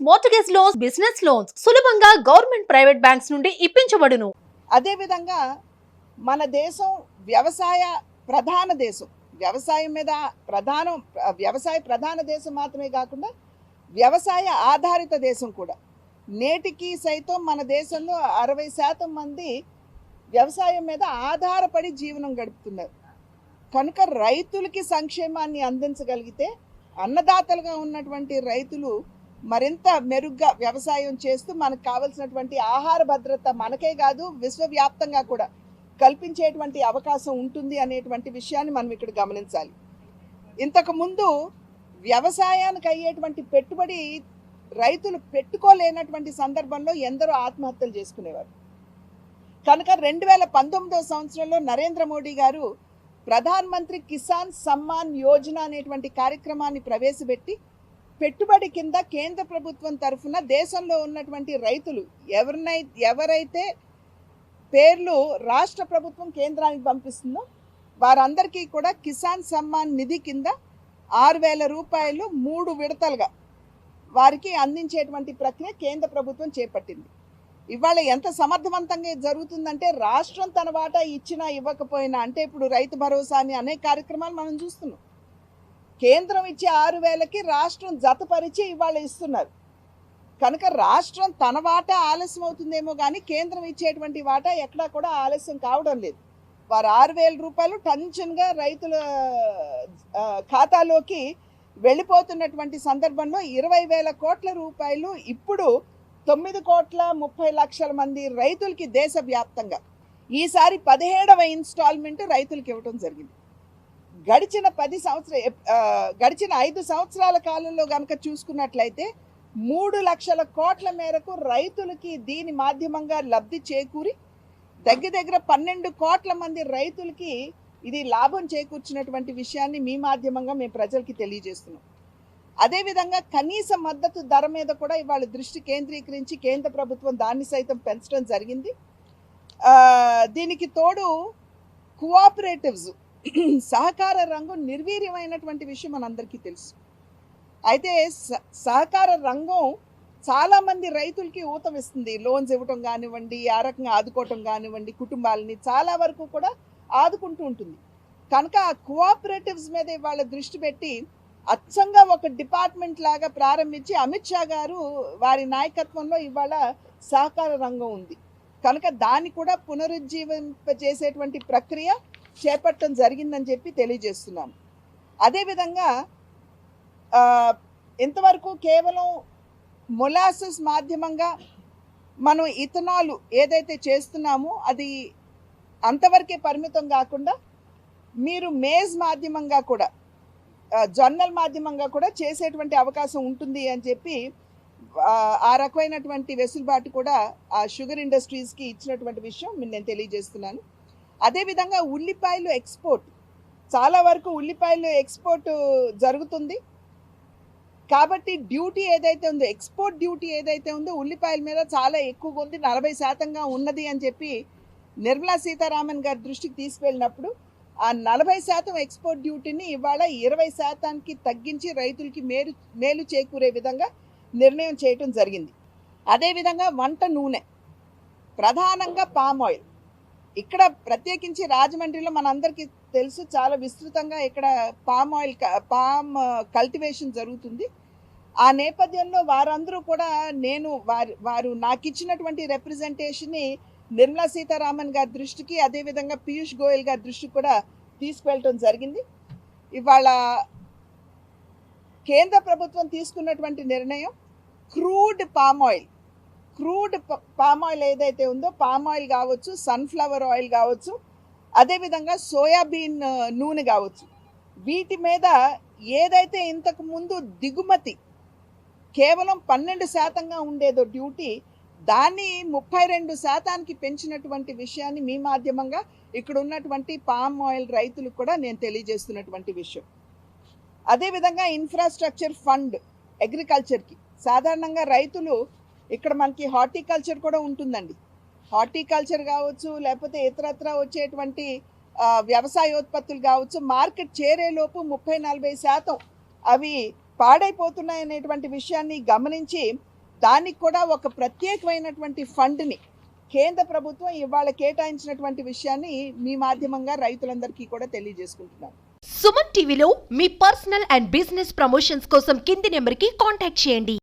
Mortgage loans, business loans సులభంగా government private banks నుండి ఇప్పించబడును. అదే విధంగా మన దేశం వ్యవసాయ ప్రధాన దేశం. వ్యవసాయ ప్రధాన దేశం మాత్రమే కాకుండా వ్యవసాయ ఆధారిత దేశం కూడా. నేటికి సైతం మన దేశంలో 60% మంది వ్యవసాయం మీద ఆధారపడి జీవనం గడుపుతున్నారు. కనుక రైతులకి సంక్షేమాన్ని అందించగలిగితే అన్నదాతలుగా ఉన్నటువంటి రైతులు మరింత మెరుగ్గా వ్యవసాయం చేస్తూ మనకు కావలసినటువంటి ఆహార భద్రత మనకే కాదు విశ్వవ్యాప్తంగా కూడా కల్పించేటువంటి అవకాశం ఉంటుంది అనేటువంటి విషయాన్ని మనం ఇక్కడ గమనించాలి. ఇంతకుముందు వ్యవసాయానికి అయ్యేటువంటి పెట్టుబడి రైతులు పెట్టుకోలేనటువంటి సందర్భంలో ఎందరో ఆత్మహత్యలు చేసుకునేవారు. కనుక 2019 సంవత్సరంలో నరేంద్ర మోడీ గారు ప్రధాన్ మంత్రి కిసాన్ సమ్మాన్ యోజన అనేటువంటి కార్యక్రమాన్ని ప్రవేశపెట్టి పెట్టుబడి కింద కేంద్ర ప్రభుత్వం తరఫున దేశంలో ఉన్నటువంటి రైతులు ఎవరైతే పేర్లు రాష్ట్ర ప్రభుత్వం కేంద్రానికి పంపిస్తుందో వారందరికీ కూడా కిసాన్ సమ్మాన్ నిధి కింద 6,000 రూపాయలు 3 విడతలుగా వారికి అందించేటువంటి ప్రక్రియ కేంద్ర ప్రభుత్వం చేపట్టింది. ఇవాళ ఎంత సమర్థవంతంగా జరుగుతుందంటే రాష్ట్రం తన వాటా ఇచ్చినా ఇవ్వకపోయినా, అంటే ఇప్పుడు రైతు భరోసా అని అనేక కార్యక్రమాలు మనం చూస్తున్నాం. కేంద్రం ఇచ్చే 6,000కి రాష్ట్రం జతపరిచి ఇవాళ ఇస్తున్నారు. కనుక రాష్ట్రం తన వాటా ఆలస్యం అవుతుందేమో కానీ కేంద్రం ఇచ్చేటువంటి వాటా ఎక్కడా కూడా ఆలస్యం కావడం లేదు. వారు 6,000 రూపాయలు టెన్షన్గా రైతుల ఖాతాలోకి వెళ్ళిపోతున్నటువంటి సందర్భంలో 20,000 కోట్ల రూపాయలు ఇప్పుడు 9,30,00,000 మంది రైతులకి దేశవ్యాప్తంగా ఈసారి 17వ ఇన్స్టాల్మెంట్ రైతులకు ఇవ్వడం జరిగింది. గడిచిన 5 సంవత్సరాల కాలంలో కనుక చూసుకున్నట్లయితే 3 లక్షల కోట్ల మేరకు రైతులకి దీని మాధ్యమంగా లబ్ధి చేకూరి దగ్గర 12 కోట్ల మంది రైతులకి ఇది లాభం చేకూర్చినటువంటి విషయాన్ని మీ మాధ్యమంగా మేము ప్రజలకి తెలియజేస్తున్నాం. అదేవిధంగా కనీస మద్దతు ధర మీద కూడా ఇవాళ దృష్టి కేంద్రీకరించి కేంద్ర ప్రభుత్వం దాన్ని సైతం పెంచడం జరిగింది. దీనికి తోడు కోఆపరేటివ్స్ సహకార రంగం నిర్వీర్యమైనటువంటి విషయం మనందరికీ తెలుసు. అయితే సహకార రంగం చాలామంది రైతులకి ఊతమిస్తుంది. లోన్స్ ఇవ్వటం కానివ్వండి, ఆ రకంగా ఆదుకోవటం కానివ్వండి, కుటుంబాలని చాలా వరకు కూడా ఆదుకుంటూ ఉంటుంది. కనుక ఆ కోఆపరేటివ్స్ మీద ఇవాళ దృష్టి పెట్టి అచ్చంగా ఒక డిపార్ట్మెంట్ లాగా ప్రారంభించి అమిత్ షా గారు వారి నాయకత్వంలో ఇవాళ సహకార రంగం ఉంది. కనుక దాన్ని కూడా పునరుజ్జీవింపజేసేటువంటి ప్రక్రియ చేపట్టడం జరిగిందని చెప్పి తెలియజేస్తున్నాం. అదేవిధంగా ఇంతవరకు కేవలం మొలాసెస్ మాధ్యమంగా మనం ఇథనాల్ ఏదైతే చేస్తున్నామో అది అంతవరకే పరిమితం కాకుండా మీరు మేజ్ మాధ్యమంగా కూడా జొన్నల మాధ్యమంగా కూడా చేసేటువంటి అవకాశం ఉంటుంది అని చెప్పి ఆ రకమైనటువంటి వెసులుబాటు కూడా ఆ షుగర్ ఇండస్ట్రీస్కి ఇచ్చినటువంటి విషయం నేను తెలియజేస్తున్నాను. అదేవిధంగా ఉల్లిపాయలు ఎక్స్పోర్ట్, చాలా వరకు ఉల్లిపాయలు ఎక్స్పోర్ట్ జరుగుతుంది కాబట్టి డ్యూటీ ఏదైతే ఉందో, ఎక్స్పోర్ట్ డ్యూటీ ఏదైతే ఉందో ఉల్లిపాయల మీద చాలా ఎక్కువగా ఉంది, 40%గా ఉన్నది అని చెప్పి నిర్మలా సీతారామన్ గారి దృష్టికి తీసుకెళ్ళినప్పుడు ఆ 40% ఎక్స్పోర్ట్ డ్యూటీని ఇవాళ 20%కి తగ్గించి రైతులకి మేలు చేకూరే విధంగా నిర్ణయం చేయటం జరిగింది. అదేవిధంగా వంట నూనె, ప్రధానంగా పామ్ ఆయిల్, ఇక్కడ ప్రత్యేకించి రాజమండ్రిలో మనందరికీ తెలుసు చాలా విస్తృతంగా ఇక్కడ పామ్ కల్టివేషన్ జరుగుతుంది. ఆ నేపథ్యంలో వారందరూ కూడా వారు నాకు ఇచ్చినటువంటి రిప్రజెంటేషన్ని నిర్మలా సీతారామన్ గారి దృష్టికి అదేవిధంగా పీయూష్ గోయల్ గారి దృష్టికి కూడా తీసుకువెళ్ళటం జరిగింది. ఇవాళ కేంద్ర ప్రభుత్వం తీసుకున్నటువంటి నిర్ణయం క్రూడ్ పామ్ ఆయిల్ ఏదైతే ఉందో, పామ్ ఆయిల్ కావచ్చు, సన్ఫ్లవర్ ఆయిల్ కావచ్చు, అదేవిధంగా సోయాబీన్ నూనె కావచ్చు, వీటి మీద ఏదైతే ఇంతకు ముందు దిగుమతి కేవలం 12%గా ఉండేదో డ్యూటీ, దాన్ని 32%కి పెంచినటువంటి విషయాన్ని మీ మాధ్యమంగా ఇక్కడ ఉన్నటువంటి పామ్ ఆయిల్ రైతులకు కూడా నేను తెలియజేస్తున్నటువంటి విషయం. అదేవిధంగా ఇన్ఫ్రాస్ట్రక్చర్ ఫండ్ అగ్రికల్చర్కి, సాధారణంగా రైతులు ఇక్కడ మనకి హార్టికల్చర్ కూడా ఉంటుందండి. హార్టికల్చర్ కావచ్చు, లేకపోతే ఇతరత్ర వచ్చేటువంటి వ్యవసాయోత్పత్తులు కావచ్చు, మార్కెట్ చేరేలోపు 30-40% అవి పాడైపోతున్నాయనేటువంటి విషయాన్ని గమనించి దానికి కూడా ఒక ప్రత్యేకమైనటువంటి ఫండ్ని కేంద్ర ప్రభుత్వం ఇవాళ కేటాయించినటువంటి విషయాన్ని మీ మాధ్యమంగా రైతులందరికీ కూడా తెలియజేసుకుంటున్నాను. సుమన్ టీవీలో మీ పర్సనల్ అండ్ బిజినెస్ ప్రమోషన్స్ కోసం కింది నెంబర్కి కాంటాక్ట్ చేయండి.